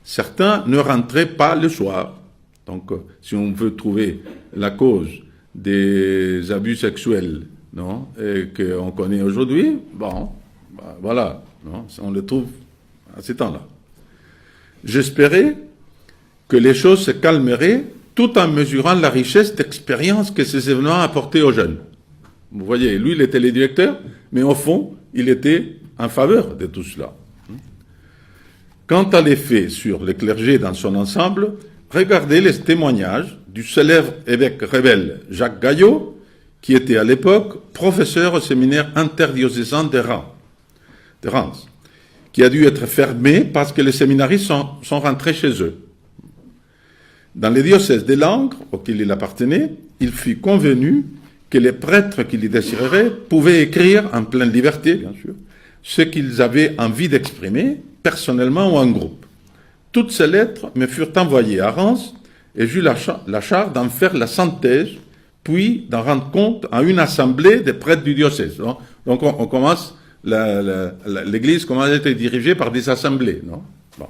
Speaker 1: Certains ne rentraient pas le soir. Donc, si on veut trouver la cause des abus sexuels, non, et qu'on connaît aujourd'hui, bon, ben, voilà, non, on le trouve à ces temps-là. J'espérais que les choses se calmeraient tout en mesurant la richesse d'expérience que ces événements apportaient aux jeunes. Vous voyez, lui, il était le directeur, mais au fond, il était en faveur de tout cela. Quant à l'effet sur le clergé dans son ensemble, regardez les témoignages du célèbre évêque rebelle Jacques Gaillot, qui était à l'époque professeur au séminaire interdiocésain de Reims, qui a dû être fermé parce que les séminaristes sont rentrés chez eux. Dans les diocèses de Langres, auxquels il appartenait, il fut convenu que les prêtres qui les désireraient pouvaient écrire en pleine liberté, bien sûr, ce qu'ils avaient envie d'exprimer, personnellement ou en groupe. Toutes ces lettres me furent envoyées à Reims et j'eus la charge d'en faire la synthèse, puis d'en rendre compte à une assemblée des prêtres du diocèse. Non? Donc on commence, l'Église commence à être dirigée par des assemblées. Non? Bon.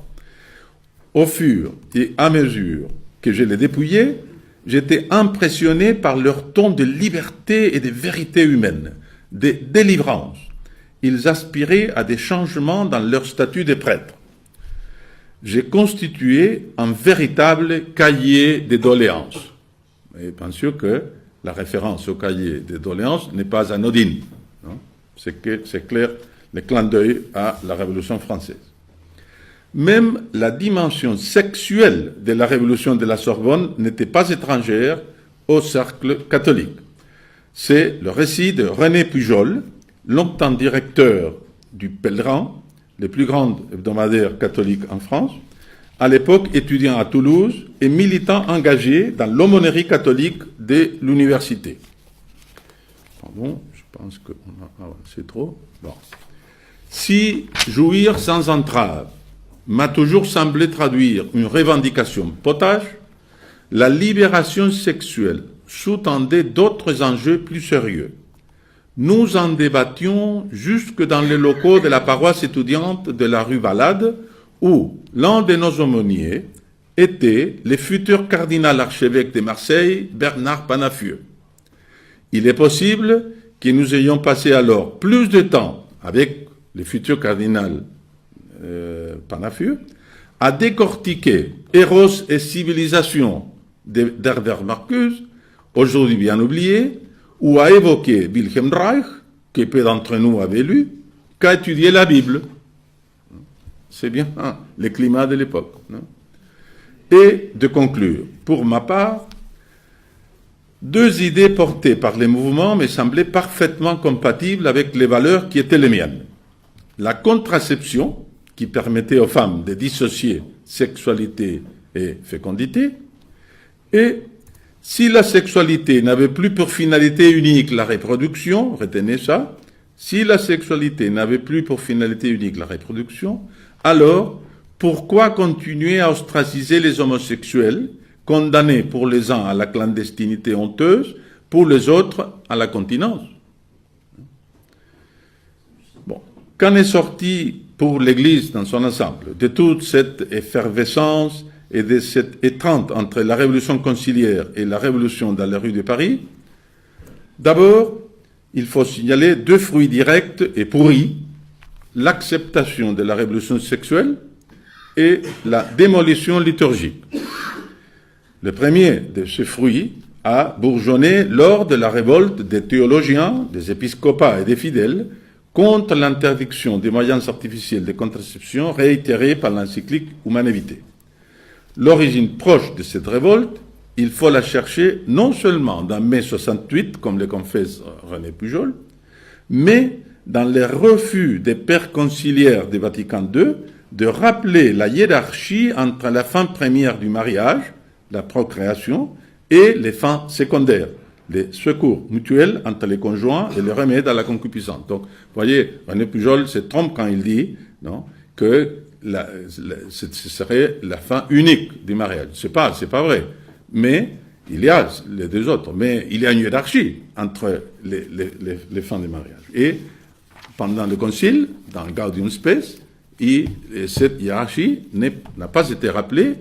Speaker 1: Au fur et à mesure que je les dépouillais, j'étais impressionné par leur ton de liberté et de vérité humaine, de délivrance. Ils aspiraient à des changements dans leur statut de prêtre. J'ai constitué un véritable cahier des doléances. Et bien sûr que la référence au cahier des doléances n'est pas anodine. C'est clair, le clin d'œil à la Révolution française. Même la dimension sexuelle de la Révolution de la Sorbonne n'était pas étrangère au cercle catholique. C'est le récit de René Pujol, longtemps directeur du Pèlerin, le plus grand hebdomadaire catholique en France, à l'époque étudiant à Toulouse et militant engagé dans l'aumônerie catholique de l'université. Pardon, je pense qu'on a avancé trop. Bon. Si jouir sans entrave m'a toujours semblé traduire une revendication potage, la libération sexuelle sous-tendait d'autres enjeux plus sérieux. Nous en débattions jusque dans les locaux de la paroisse étudiante de la rue Valade, où l'un de nos aumôniers était le futur cardinal archevêque de Marseille, Bernard Panafieux. Il est possible que nous ayons passé alors plus de temps avec le futur cardinal Panafieux à décortiquer Eros et civilisation d'Herbert Marcuse, aujourd'hui bien oublié, ou à évoquer Wilhelm Reich, que peu d'entre nous avaient lu, qu'à étudier la Bible. C'est bien le climat de l'époque. Et de conclure, pour ma part, deux idées portées par les mouvements me semblaient parfaitement compatibles avec les valeurs qui étaient les miennes. La contraception, qui permettait aux femmes de dissocier sexualité et fécondité, et si la sexualité n'avait plus pour finalité unique la reproduction, retenez ça, si la sexualité n'avait plus pour finalité unique la reproduction, alors pourquoi continuer à ostraciser les homosexuels, condamnés pour les uns à la clandestinité honteuse, pour les autres à la continence? Bon, qu'en est sorti pour l'Église dans son ensemble de toute cette effervescence et de cette étreinte entre la révolution conciliaire et la révolution dans les rues de Paris, d'abord, il faut signaler deux fruits directs et pourris, l'acceptation de la révolution sexuelle et la démolition liturgique. Le premier de ces fruits a bourgeonné lors de la révolte des théologiens, des épiscopats et des fidèles contre l'interdiction des moyens artificiels de contraception réitérée par l'encyclique Humanae Vitae. L'origine proche de cette révolte, il faut la chercher non seulement dans mai 68, comme le confesse René Pujol, mais dans les refus des pères conciliaires du Vatican II de rappeler la hiérarchie entre la fin première du mariage, la procréation, et les fins secondaires, les secours mutuels entre les conjoints et les remèdes à la concupiscence. Donc, vous voyez, René Pujol se trompe quand il dit que ce serait la fin unique du mariage. C'est pas vrai. Mais il y a les deux autres. Mais il y a une hiérarchie entre les fins du mariage. Et pendant le concile, dans Gaudium Spes, cette hiérarchie n'a pas été rappelée.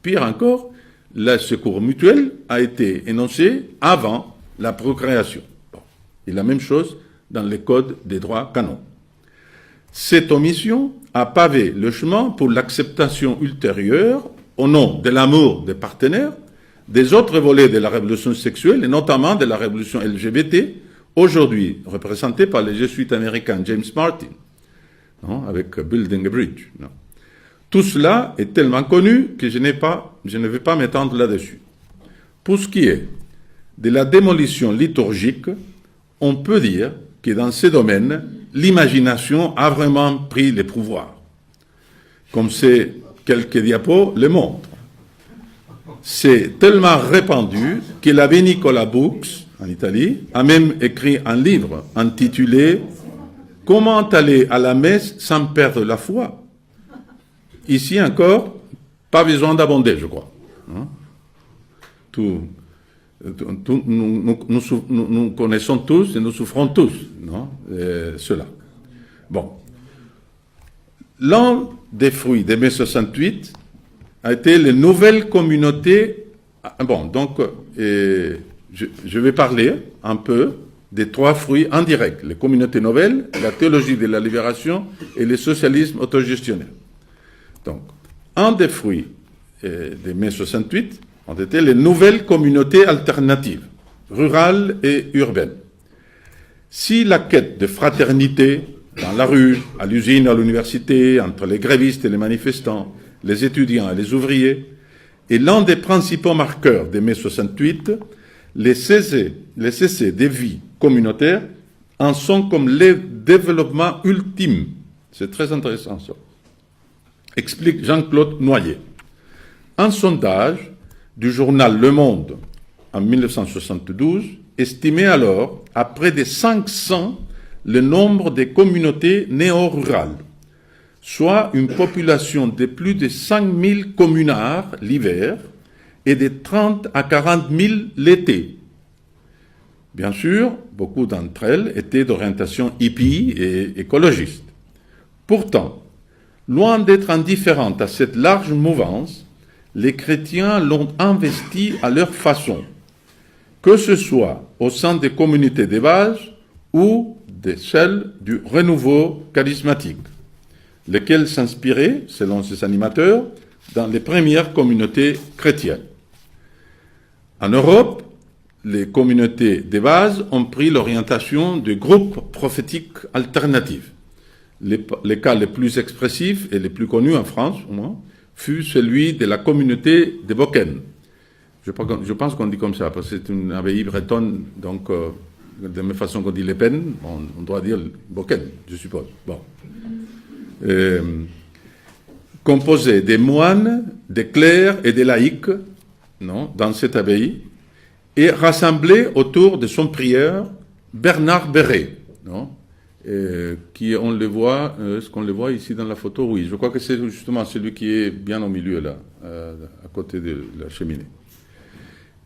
Speaker 1: Pire encore, le secours mutuel a été énoncé avant la procréation. Bon. Et la même chose dans les codes des droits canons. Cette omission a pavé le chemin pour l'acceptation ultérieure, au nom de l'amour des partenaires, des autres volets de la révolution sexuelle, et notamment de la révolution LGBT, aujourd'hui représentée par les jésuites américains James Martin, avec Building a Bridge. Tout cela est tellement connu que je ne vais pas m'étendre là-dessus. Pour ce qui est de la démolition liturgique, on peut dire que dans ces domaines, l'imagination a vraiment pris le pouvoir, comme ces quelques diapos le montrent. C'est tellement répandu que l'abbé Nicola Bux, en Italie, a même écrit un livre intitulé « Comment aller à la messe sans perdre la foi ?» Ici encore, pas besoin d'abonder, je crois. Nous connaissons tous et nous souffrons tous cela. Bon. L'un des fruits de mai 68 a été les nouvelles communautés. Bon, donc, je vais parler un peu des trois fruits indirects, les communautés nouvelles, la théologie de la libération et le socialisme autogestionnaire. Donc, un des fruits de mai 68 ont été les nouvelles communautés alternatives, rurales et urbaines. Si la quête de fraternité dans la rue, à l'usine, à l'université, entre les grévistes et les manifestants, les étudiants et les ouvriers, est l'un des principaux marqueurs de mai 68, les cessez des vies communautaires en sont comme le développement ultime. C'est très intéressant ça. Explique Jean-Claude Noyer. Un sondage du journal Le Monde en 1972 estimait alors à près de 500 le nombre des communautés néo-rurales, soit une population de plus de 5 000 communards l'hiver et de 30 à 40 000 l'été. Bien sûr, beaucoup d'entre elles étaient d'orientation hippie et écologiste. Pourtant, loin d'être indifférentes à cette large mouvance, les chrétiens l'ont investie à leur façon, que ce soit au sein des communautés de base ou de celles du renouveau charismatique, lesquelles s'inspiraient, selon ses animateurs, dans les premières communautés chrétiennes. En Europe, les communautés de base ont pris l'orientation de groupes prophétiques alternatifs. Les cas les plus expressifs et les plus connus en France, au moins, fut celui de la communauté de Boken. Je pense qu'on dit comme ça, parce que c'est une abbaye bretonne, donc de la même façon qu'on dit les Pen, on doit dire Boken, je suppose. Bon. Composé des moines, des clercs et des laïcs, dans cette abbaye, et rassemblé autour de son prieur Bernard Béret, qui on le voit, est-ce qu'on le voit ici dans la photo? Oui, je crois que c'est justement celui qui est bien au milieu là, à côté de la cheminée.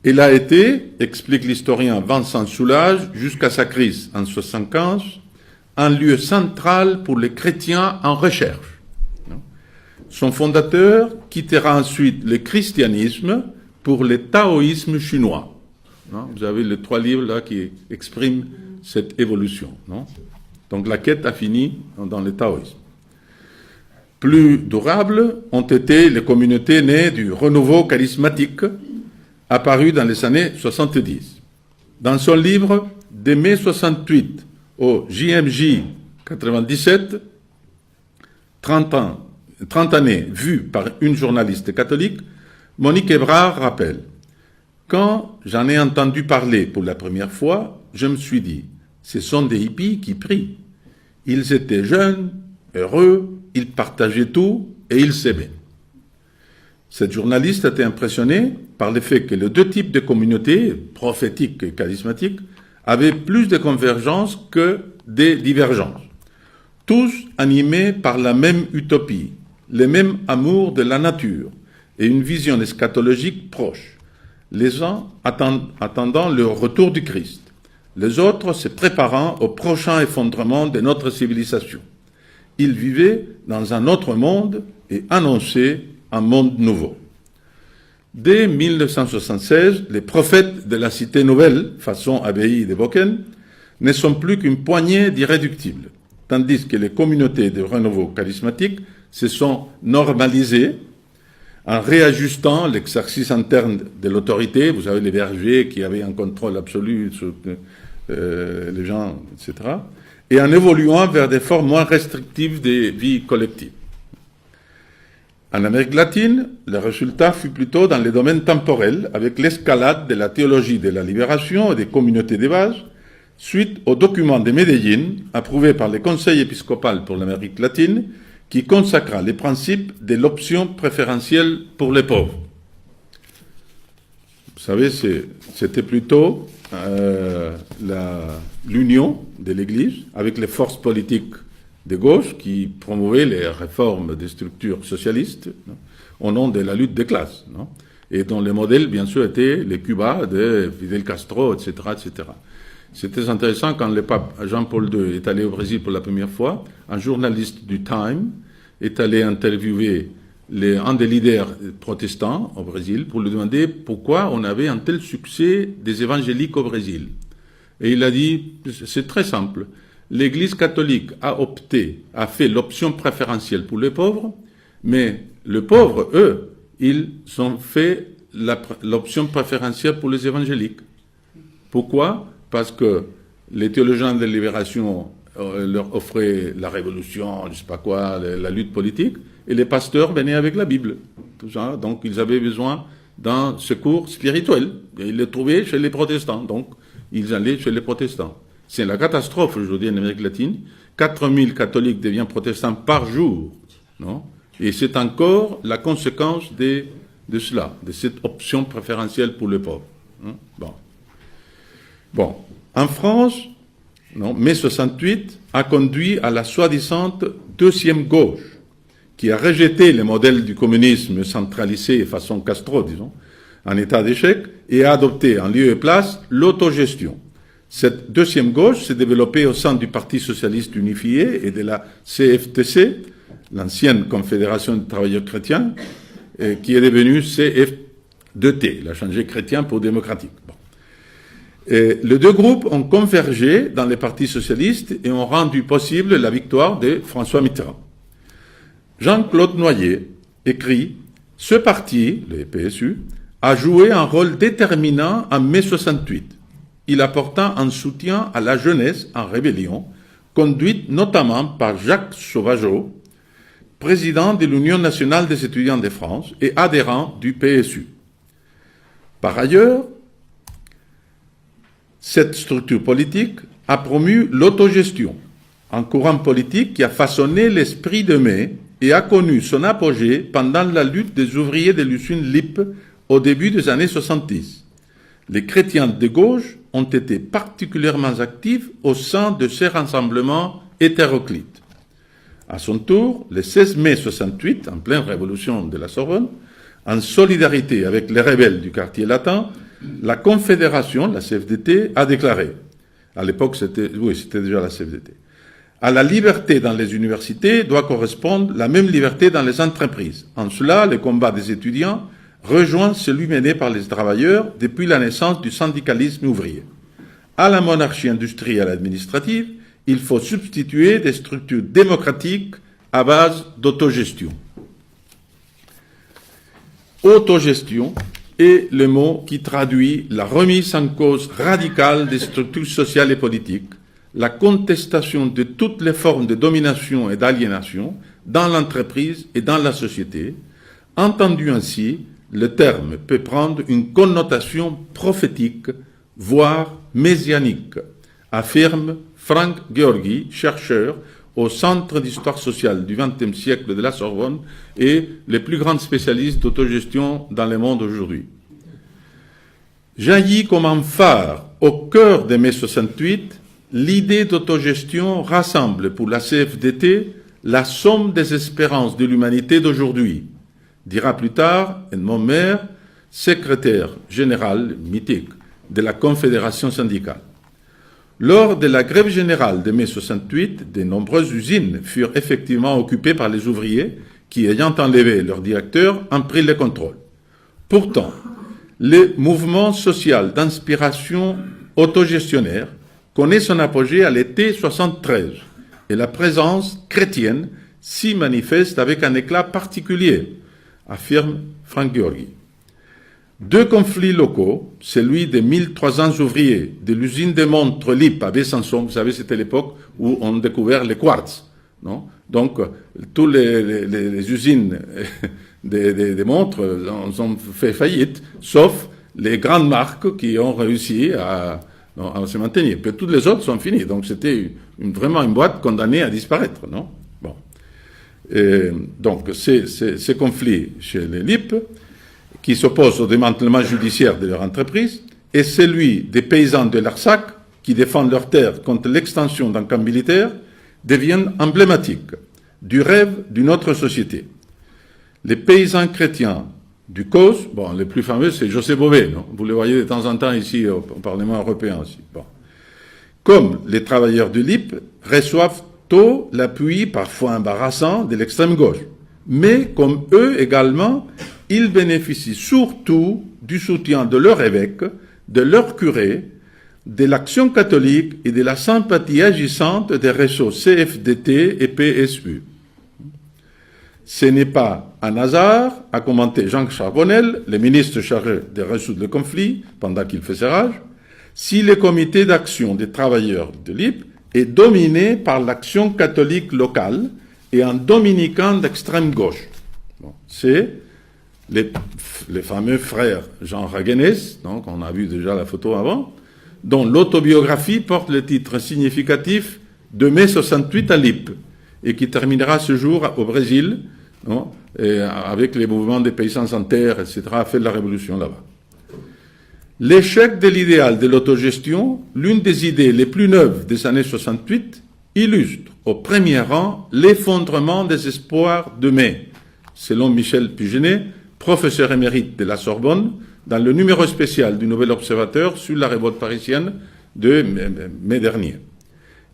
Speaker 1: Il a été, explique l'historien Vincent Soulage, jusqu'à sa crise en 1975, un lieu central pour les chrétiens en recherche. Son fondateur quittera ensuite le christianisme pour le taoïsme chinois. Vous avez les 3 livres là qui expriment cette évolution. Donc la quête a fini dans le taoïsme. Plus durables ont été les communautés nées du renouveau charismatique apparu dans les années 70. Dans son livre « De mai 68 au JMJ 97, 30 années vues par une journaliste catholique », Monique Ebrard rappelle « Quand j'en ai entendu parler pour la première fois, je me suis dit, ce sont des hippies qui prient. Ils étaient jeunes, heureux, ils partageaient tout et ils s'aimaient. » Cette journaliste a été impressionnée par le fait que les 2 types de communautés, prophétiques et charismatiques, avaient plus de convergences que de divergences. Tous animés par la même utopie, le même amour de la nature et une vision eschatologique proche, les uns attendant le retour du Christ, les autres se préparant au prochain effondrement de notre civilisation. Ils vivaient dans un autre monde et annonçaient un monde nouveau. Dès 1976, les prophètes de la Cité Nouvelle, façon abbaye de Boken, ne sont plus qu'une poignée d'irréductibles, tandis que les communautés de renouveau charismatique se sont normalisées en réajustant l'exercice interne de l'autorité. Vous avez les bergers qui avaient un contrôle absolu sur les gens, etc., et en évoluant vers des formes moins restrictives des vies collectives. En Amérique latine, le résultat fut plutôt dans les domaines temporels, avec l'escalade de la théologie de la libération et des communautés de base, suite au document de Medellín, approuvé par le Conseil épiscopal pour l'Amérique latine, qui consacra les principes de l'option préférentielle pour les pauvres. Vous savez, c'était plutôt l'union de l'Église avec les forces politiques de gauche qui promouvaient les réformes des structures socialistes au nom de la lutte des classes, et dont le modèle, bien sûr, était le Cuba de Fidel Castro, etc., etc. C'était intéressant quand le pape Jean-Paul II est allé au Brésil pour la première fois, un journaliste du Time est allé interviewer un des leaders protestants au Brésil pour lui demander pourquoi on avait un tel succès des évangéliques au Brésil. Et il a dit, c'est très simple, l'Église catholique a fait l'option préférentielle pour les pauvres, mais les pauvres, eux, ils ont fait l'option préférentielle pour les évangéliques. Pourquoi ? Parce que les théologiens de la libération leur offraient la révolution, je ne sais pas quoi, la lutte politique, et les pasteurs venaient avec la Bible. Tout ça. Donc ils avaient besoin d'un secours spirituel. Et ils le trouvaient chez les protestants. Donc ils allaient chez les protestants. C'est la catastrophe aujourd'hui en Amérique latine. 4000 catholiques deviennent protestants par jour. Non ? Et c'est encore la conséquence de cela, de cette option préférentielle pour les pauvres. Bon. En France, mai 68 a conduit à la soi-disant deuxième gauche, qui a rejeté le modèle du communisme centralisé façon Castro, disons, en état d'échec, et a adopté en lieu et place l'autogestion. Cette deuxième gauche s'est développée au sein du Parti socialiste unifié et de la CFTC, l'ancienne Confédération des travailleurs chrétiens, qui est devenue CFDT, il a changé chrétien pour démocratique. Bon. Les 2 groupes ont convergé dans le Parti socialiste et ont rendu possible la victoire de François Mitterrand. Jean-Claude Noyer écrit « Ce parti, le PSU, a joué un rôle déterminant en mai 68. Il apporta un soutien à la jeunesse en rébellion, conduite notamment par Jacques Sauvageau, président de l'Union nationale des étudiants de France et adhérent du PSU. Par ailleurs, cette structure politique a promu l'autogestion, un courant politique qui a façonné l'esprit de mai et a connu son apogée pendant la lutte des ouvriers de l'usine LIP au début des années 70. Les chrétiens de gauche ont été particulièrement actifs au sein de ces rassemblements hétéroclites. À son tour, le 16 mai 68, en pleine révolution de la Sorbonne, en solidarité avec les rebelles du quartier latin, la Confédération, la CFDT, a déclaré, à l'époque c'était déjà la CFDT, À la liberté dans les universités doit correspondre la même liberté dans les entreprises. En cela, le combat des étudiants rejoint celui mené par les travailleurs depuis la naissance du syndicalisme ouvrier. À la monarchie industrielle et administrative, il faut substituer des structures démocratiques à base d'autogestion. Autogestion est le mot qui traduit la remise en cause radicale des structures sociales et politiques, la contestation de toutes les formes de domination et d'aliénation dans l'entreprise et dans la société. Entendu ainsi, le terme peut prendre une connotation prophétique, voire messianique, affirme Frank Gheorghi, chercheur au Centre d'histoire sociale du XXe siècle de la Sorbonne et le plus grand spécialiste d'autogestion dans le monde aujourd'hui. Jaillit comme un phare au cœur de mai 68, l'idée d'autogestion rassemble pour la CFDT la somme des espérances de l'humanité d'aujourd'hui, dira plus tard Edmond Maire, secrétaire général mythique de la Confédération syndicale. Lors de la grève générale de mai 68, de nombreuses usines furent effectivement occupées par les ouvriers qui, ayant enlevé leur directeur, en prit le contrôle. Pourtant, le mouvement social d'inspiration autogestionnaire connaît son apogée à l'été 73 et la présence chrétienne s'y manifeste avec un éclat particulier, affirme Frank Gheorghi. Deux conflits locaux, celui des 1300 ouvriers de l'usine de montres LIP à Besançon, vous savez, c'était l'époque où on découvert les quartz, non? Donc, toutes les usines des montres ont fait faillite, sauf les grandes marques qui ont réussi à se maintenir. Puis toutes les autres sont finies. Donc, c'était vraiment une boîte condamnée à disparaître, non? Bon. Donc, ces conflits chez les LIP, qui s'opposent au démantèlement judiciaire de leur entreprise, et celui des paysans de l'Arsac, qui défendent leurs terres contre l'extension d'un camp militaire, deviennent emblématiques du rêve d'une autre société. Les paysans chrétiens du COS, bon, le plus fameux, c'est José Bové, non? Vous le voyez de temps en temps ici au Parlement européen aussi. Bon. Comme les travailleurs du LIP, reçoivent tôt l'appui, parfois embarrassant, de l'extrême gauche. Mais, comme eux également, ils bénéficient surtout du soutien de leur évêque, de leur curé, de l'action catholique et de la sympathie agissante des réseaux CFDT et PSU. Ce n'est pas un hasard, a commenté Jean Charbonnel, le ministre chargé de résoudre le conflit, pendant qu'il faisait rage, si le comité d'action des travailleurs de l'IP est dominé par l'action catholique locale et un dominicain d'extrême gauche. Bon, c'est les fameux frères Jean Raguenès, donc on a vu déjà la photo avant, dont l'autobiographie porte le titre significatif de mai 68 à l'IP, et qui terminera ce jour au Brésil, non, et avec les mouvements des paysans sans terre, etc., a fait la révolution là-bas. L'échec de l'idéal de l'autogestion, l'une des idées les plus neuves des années 68, illustre au premier rang l'effondrement des espoirs de mai, selon Michel Pugenet, professeur émérite de la Sorbonne, dans le numéro spécial du Nouvel Observateur sur la révolte parisienne de mai dernier.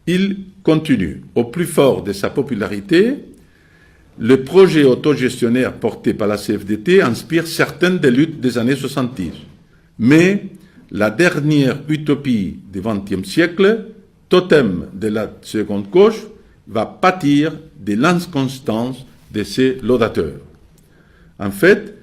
Speaker 1: Il continue. Au plus fort de sa popularité, le projet autogestionnaire porté par la CFDT inspire certaines des luttes des années 70. Mais la dernière utopie du XXe siècle, totem de la seconde gauche, va pâtir de l'inconstance de ses laudateurs. En fait,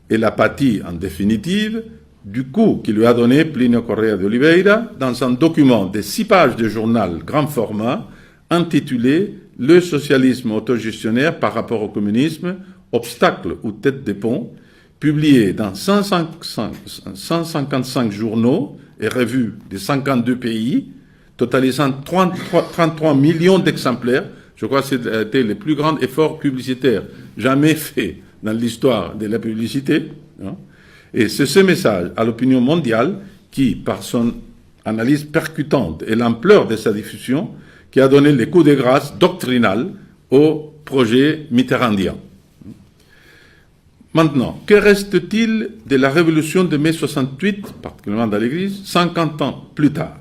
Speaker 1: elle a pâti en définitive du coup qui lui a donné Plinio Correa de Oliveira dans un document de 6 pages de journal grand format intitulé « Le socialisme autogestionnaire par rapport au communisme, obstacle ou tête de pont », publié dans 155 journaux et revues de 52 pays, totalisant 33 millions d'exemplaires. Je crois que c'était le plus grand effort publicitaire jamais fait dans l'histoire de la publicité. Hein. Et c'est ce message à l'opinion mondiale qui, par son analyse percutante et l'ampleur de sa diffusion, qui a donné le coup de grâce doctrinal au projet mitterrandien. Maintenant, que reste-t-il de la révolution de mai 68, particulièrement dans l'Église, 50 ans plus tard?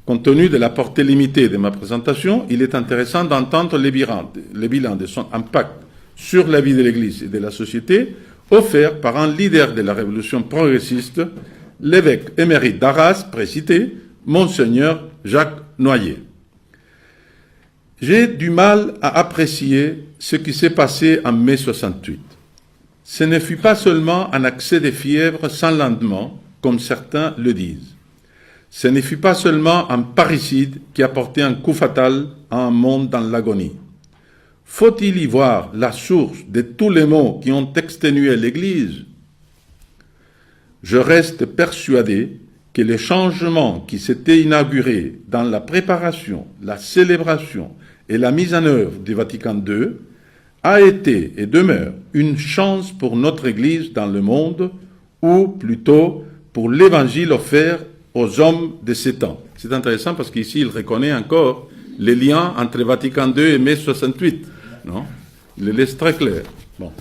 Speaker 1: Compte tenu de la portée limitée de ma présentation, il est intéressant d'entendre les bilans de son impact sur la vie de l'Église et de la société, offert par un leader de la révolution progressiste, l'évêque émérite d'Arras, précité, Monseigneur Jacques Noyer. J'ai du mal à apprécier ce qui s'est passé en mai 68. Ce ne fut pas seulement un accès de fièvre sans lendemain, comme certains le disent. Ce ne fut pas seulement un parricide qui a porté un coup fatal à un monde dans l'agonie. Faut-il y voir la source de tous les maux qui ont exténué l'Église? Je reste persuadé que les changements qui s'étaient inaugurés dans la préparation, la célébration et la mise en œuvre du Vatican II a été et demeure une chance pour notre Église dans le monde, ou plutôt pour l'Évangile offert aux hommes de ces temps. C'est intéressant parce qu'ici, il reconnaît encore les liens entre Vatican II et mai 68. Non? Il les laisse très clair. Bon.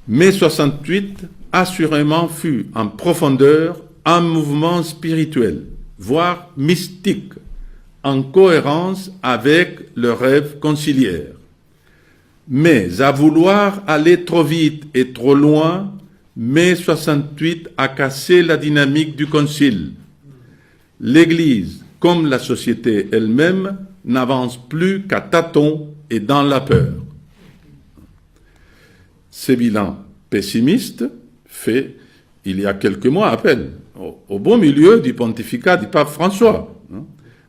Speaker 1: Mai 68, assurément, fut en profondeur un mouvement spirituel, voire mystique, en cohérence avec le rêve conciliaire. Mais à vouloir aller trop vite et trop loin, mai 68 a cassé la dynamique du concile. L'Église, comme la société elle-même, n'avance plus qu'à tâtons et dans la peur. Ce bilan pessimiste, fait il y a quelques mois à peine, au beau milieu du pontificat du pape François,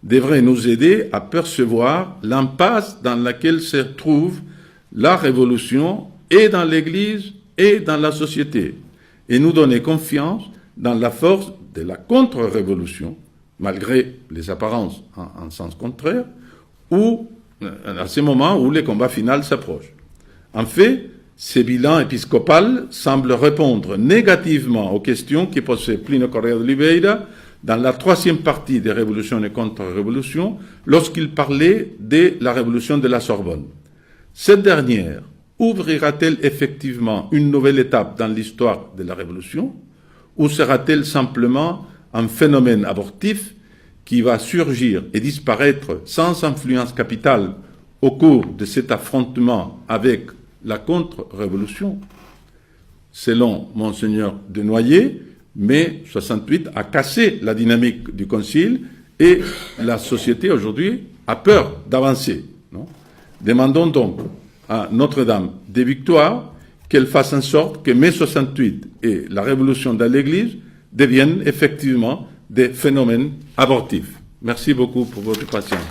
Speaker 1: devrait nous aider à percevoir l'impasse dans laquelle se trouve la révolution et dans l'Église et dans la société, et nous donner confiance dans la force de la contre-révolution, malgré les apparences en sens contraire, ou à ce moment où le combat final s'approche. En fait, ce bilan épiscopal semble répondre négativement aux questions qui posait Plínio Correa de Oliveira dans la troisième partie des Révolutions et contre-révolutions, lorsqu'il parlait de la révolution de la Sorbonne. Cette dernière ouvrira-t-elle effectivement une nouvelle étape dans l'histoire de la Révolution, ou sera-t-elle simplement un phénomène abortif qui va surgir et disparaître sans influence capitale au cours de cet affrontement avec la contre-révolution? Selon Monseigneur de Noyer, mai 68 a cassé la dynamique du Concile et la société aujourd'hui a peur d'avancer. Demandons donc à Notre-Dame des Victoires qu'elle fasse en sorte que mai 68 et la révolution dans l'Église deviennent effectivement des phénomènes abortifs. Merci beaucoup pour votre patience.